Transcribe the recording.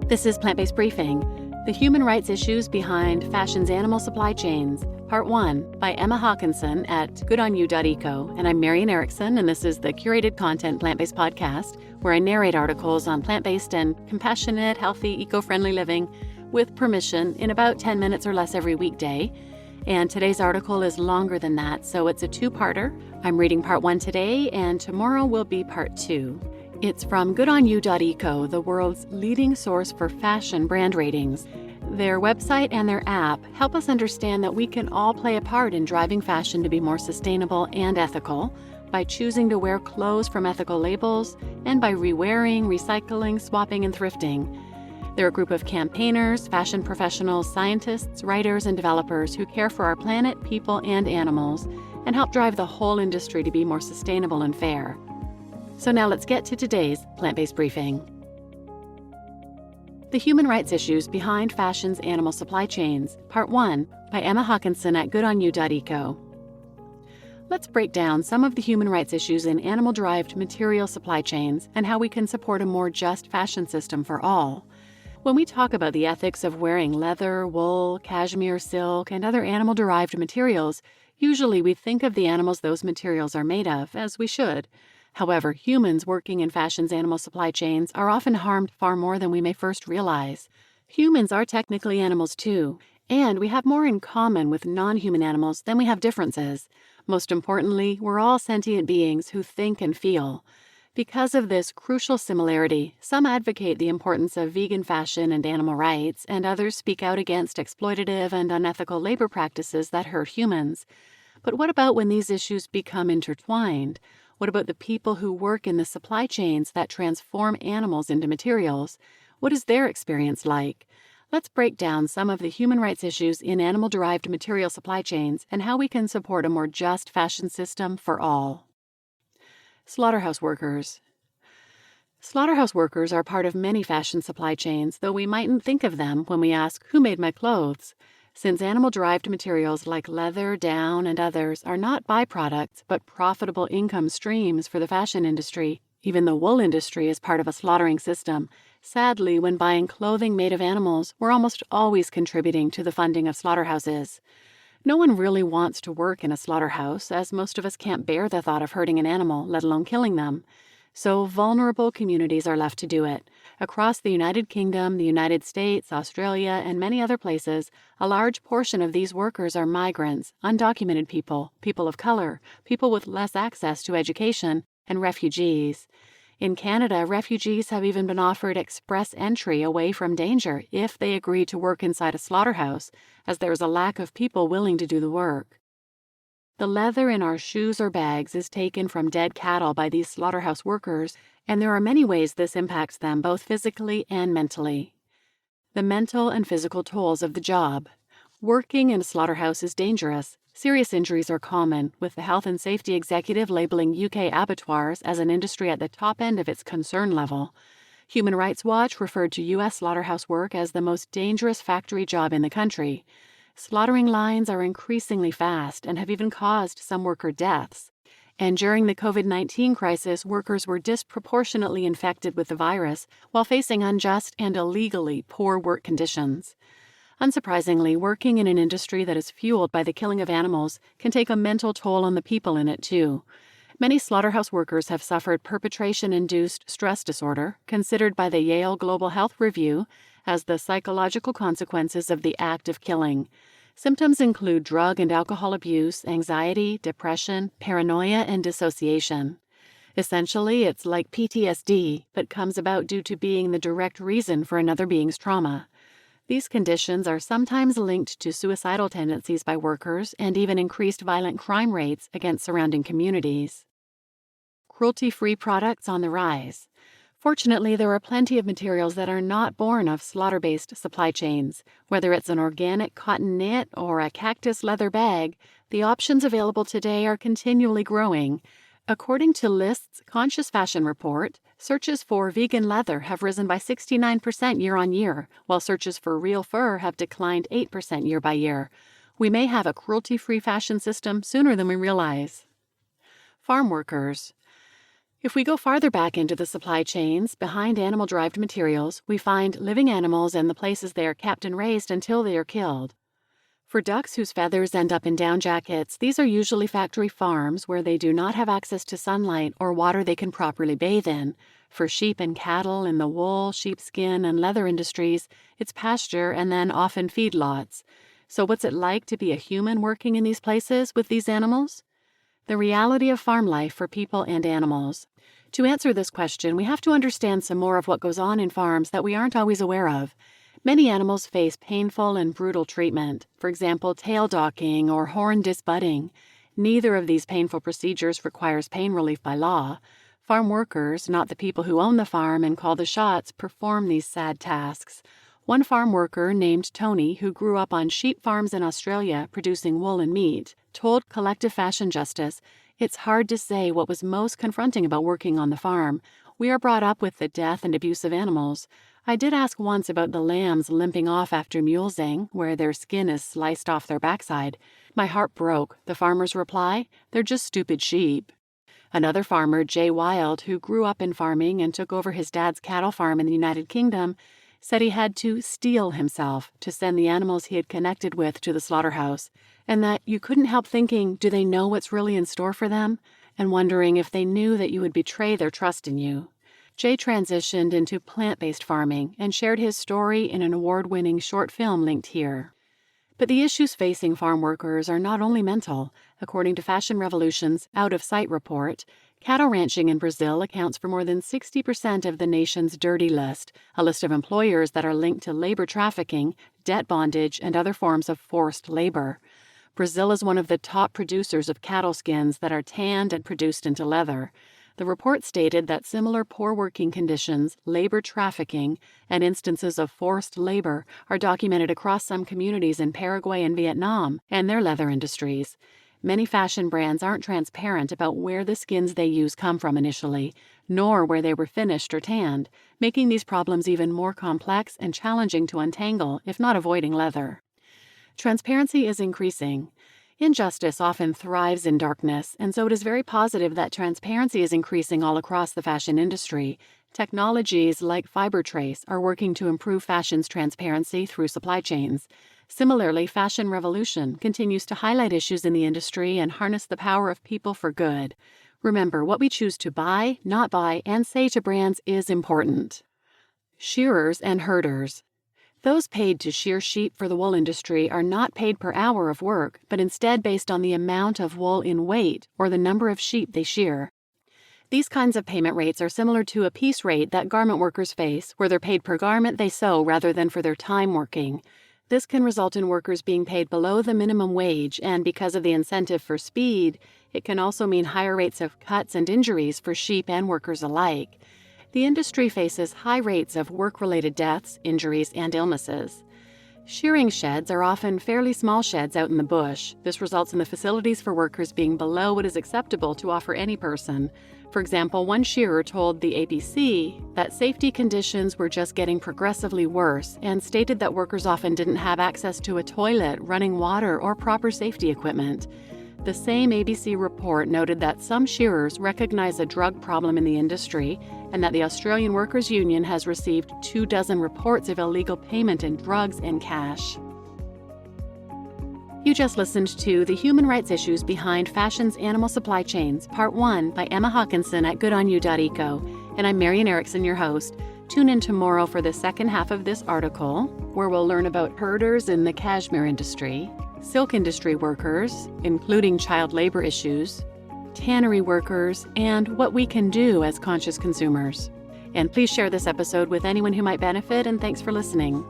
This is Plant-Based Briefing, the human rights issues behind fashion's animal supply chains, Part 1 by Emma Håkansson at GoodOnYou.eco. And I'm Marian Erickson, and this is the curated content plant-based podcast where I narrate articles on plant-based and compassionate, healthy, eco-friendly living with permission in about 10 minutes or less every weekday. And today's article is longer than that, so it's a two-parter. I'm reading Part 1 today, and tomorrow will be Part 2. It's from GoodOnYou.eco, the world's leading source for fashion brand ratings. Their website and their app help us understand that we can all play a part in driving fashion to be more sustainable and ethical by choosing to wear clothes from ethical labels and by rewearing, recycling, swapping, and thrifting. They're a group of campaigners, fashion professionals, scientists, writers, and developers who care for our planet, people, and animals and help drive the whole industry to be more sustainable and fair. So now let's get to today's plant-based briefing. The human rights issues behind fashion's animal supply chains, Part 1 by Emma Håkansson at GoodOnYou.eco. Let's break down some of the human rights issues in animal-derived material supply chains and how we can support a more just fashion system for all. When we talk about the ethics of wearing leather, wool, cashmere, silk, and other animal-derived materials, usually we think of the animals those materials are made of, as we should. However, humans working in fashion's animal supply chains are often harmed far more than we may first realize. Humans are technically animals too, and we have more in common with non-human animals than we have differences. Most importantly, we're all sentient beings who think and feel. Because of this crucial similarity, some advocate the importance of vegan fashion and animal rights, and others speak out against exploitative and unethical labor practices that hurt humans. But what about when these issues become intertwined? What about the people who work in the supply chains that transform animals into materials? What is their experience like? Let's break down some of the human rights issues in animal-derived material supply chains and how we can support a more just fashion system for all. Slaughterhouse workers. Slaughterhouse workers are part of many fashion supply chains, though we mightn't think of them when we ask, who made my clothes? Since animal-derived materials like leather, down, and others are not byproducts but profitable income streams for the fashion industry, even the wool industry is part of a slaughtering system. Sadly, when buying clothing made of animals, we're almost always contributing to the funding of slaughterhouses. No one really wants to work in a slaughterhouse, as most of us can't bear the thought of hurting an animal, let alone killing them. So vulnerable communities are left to do it. Across the United Kingdom, the United States, Australia, and many other places, a large portion of these workers are migrants, undocumented people, people of color, people with less access to education, and refugees. In Canada, refugees have even been offered express entry away from danger if they agree to work inside a slaughterhouse, as there is a lack of people willing to do the work. The leather in our shoes or bags is taken from dead cattle by these slaughterhouse workers, and there are many ways this impacts them both physically and mentally. The mental and physical tolls of the job. Working in a slaughterhouse is dangerous. Serious injuries are common, with the Health and Safety Executive labeling UK abattoirs as an industry at the top end of its concern level. Human Rights Watch referred to US slaughterhouse work as the most dangerous factory job in the country. Slaughtering lines are increasingly fast and have even caused some worker deaths. And during the COVID-19 crisis, workers were disproportionately infected with the virus while facing unjust and illegally poor work conditions. Unsurprisingly, working in an industry that is fueled by the killing of animals can take a mental toll on the people in it too. Many slaughterhouse workers have suffered perpetration-induced stress disorder, considered by the Yale Global Health Review as the psychological consequences of the act of killing. Symptoms include drug and alcohol abuse, anxiety, depression, paranoia, and dissociation. Essentially, it's like PTSD, but comes about due to being the direct reason for another being's trauma. These conditions are sometimes linked to suicidal tendencies by workers and even increased violent crime rates against surrounding communities. Cruelty-free products on the rise. Fortunately, there are plenty of materials that are not born of slaughter-based supply chains. Whether it's an organic cotton knit or a cactus leather bag, the options available today are continually growing. According to List's Conscious Fashion Report, searches for vegan leather have risen by 69% year-on-year, while searches for real fur have declined 8% year by year. We may have a cruelty-free fashion system sooner than we realize. Farm workers. If we go farther back into the supply chains, behind animal-derived materials, we find living animals and the places they are kept and raised until they are killed. For ducks whose feathers end up in down jackets, these are usually factory farms where they do not have access to sunlight or water they can properly bathe in. For sheep and cattle in the wool, sheepskin, and leather industries, it's pasture and then often feedlots. So what's it like to be a human working in these places with these animals? The reality of farm life for people and animals. To answer this question, we have to understand some more of what goes on in farms that we aren't always aware of. Many animals face painful and brutal treatment, for example, tail docking or horn disbudding. Neither of these painful procedures requires pain relief by law. Farm workers, not the people who own the farm and call the shots, perform these sad tasks. One farm worker named Tony, who grew up on sheep farms in Australia producing wool and meat, told Collective Fashion Justice, "It's hard to say what was most confronting about working on the farm. We are brought up with the death and abuse of animals. I did ask once about the lambs limping off after mulesing, where their skin is sliced off their backside. My heart broke," the farmers reply. "They're just stupid sheep." Another farmer, Jay Wild, who grew up in farming and took over his dad's cattle farm in the United Kingdom, said he had to steel himself to send the animals he had connected with to the slaughterhouse, and that you couldn't help thinking, do they know what's really in store for them? And wondering if they knew that you would betray their trust in you. Jay transitioned into plant-based farming and shared his story in an award-winning short film linked here. But the issues facing farm workers are not only mental. According to Fashion Revolution's Out of Sight report, cattle ranching in Brazil accounts for more than 60% of the nation's dirty list, a list of employers that are linked to labor trafficking, debt bondage, and other forms of forced labor. Brazil is one of the top producers of cattle skins that are tanned and produced into leather. The report stated that similar poor working conditions, labor trafficking, and instances of forced labor are documented across some communities in Paraguay and Vietnam and their leather industries. Many fashion brands aren't transparent about where the skins they use come from initially, nor where they were finished or tanned, making these problems even more complex and challenging to untangle, if not avoiding leather. Transparency is increasing. Injustice often thrives in darkness, and so it is very positive that transparency is increasing all across the fashion industry. Technologies like Fibre are working to improve fashion's transparency through supply chains. Similarly, Fashion Revolution continues to highlight issues in the industry and harness the power of people for good. Remember, what we choose to buy, not buy, and say to brands is important. Shearers and herders. Those paid to shear sheep for the wool industry are not paid per hour of work, but instead based on the amount of wool in weight or the number of sheep they shear. These kinds of payment rates are similar to a piece rate that garment workers face, where they're paid per garment they sew rather than for their time working. This can result in workers being paid below the minimum wage, and because of the incentive for speed, it can also mean higher rates of cuts and injuries for sheep and workers alike. The industry faces high rates of work-related deaths, injuries, and illnesses. Shearing sheds are often fairly small sheds out in the bush. This results in the facilities for workers being below what is acceptable to offer any person. For example, one shearer told the ABC that safety conditions were just getting progressively worse and stated that workers often didn't have access to a toilet, running water, or proper safety equipment. The same ABC report noted that some shearers recognize a drug problem in the industry and that the Australian Workers' Union has received 24 reports of illegal payment in drugs and cash. You just listened to The Human Rights Issues Behind Fashion's Animal Supply Chains, Part 1 by Emma Håkansson at GoodOnYou.eco, and I'm Marian Erickson, your host. Tune in tomorrow for the second half of this article, where we'll learn about herders in the Cashmere industry, silk industry workers, including child labor issues, tannery workers, and what we can do as conscious consumers. And please share this episode with anyone who might benefit, and thanks for listening.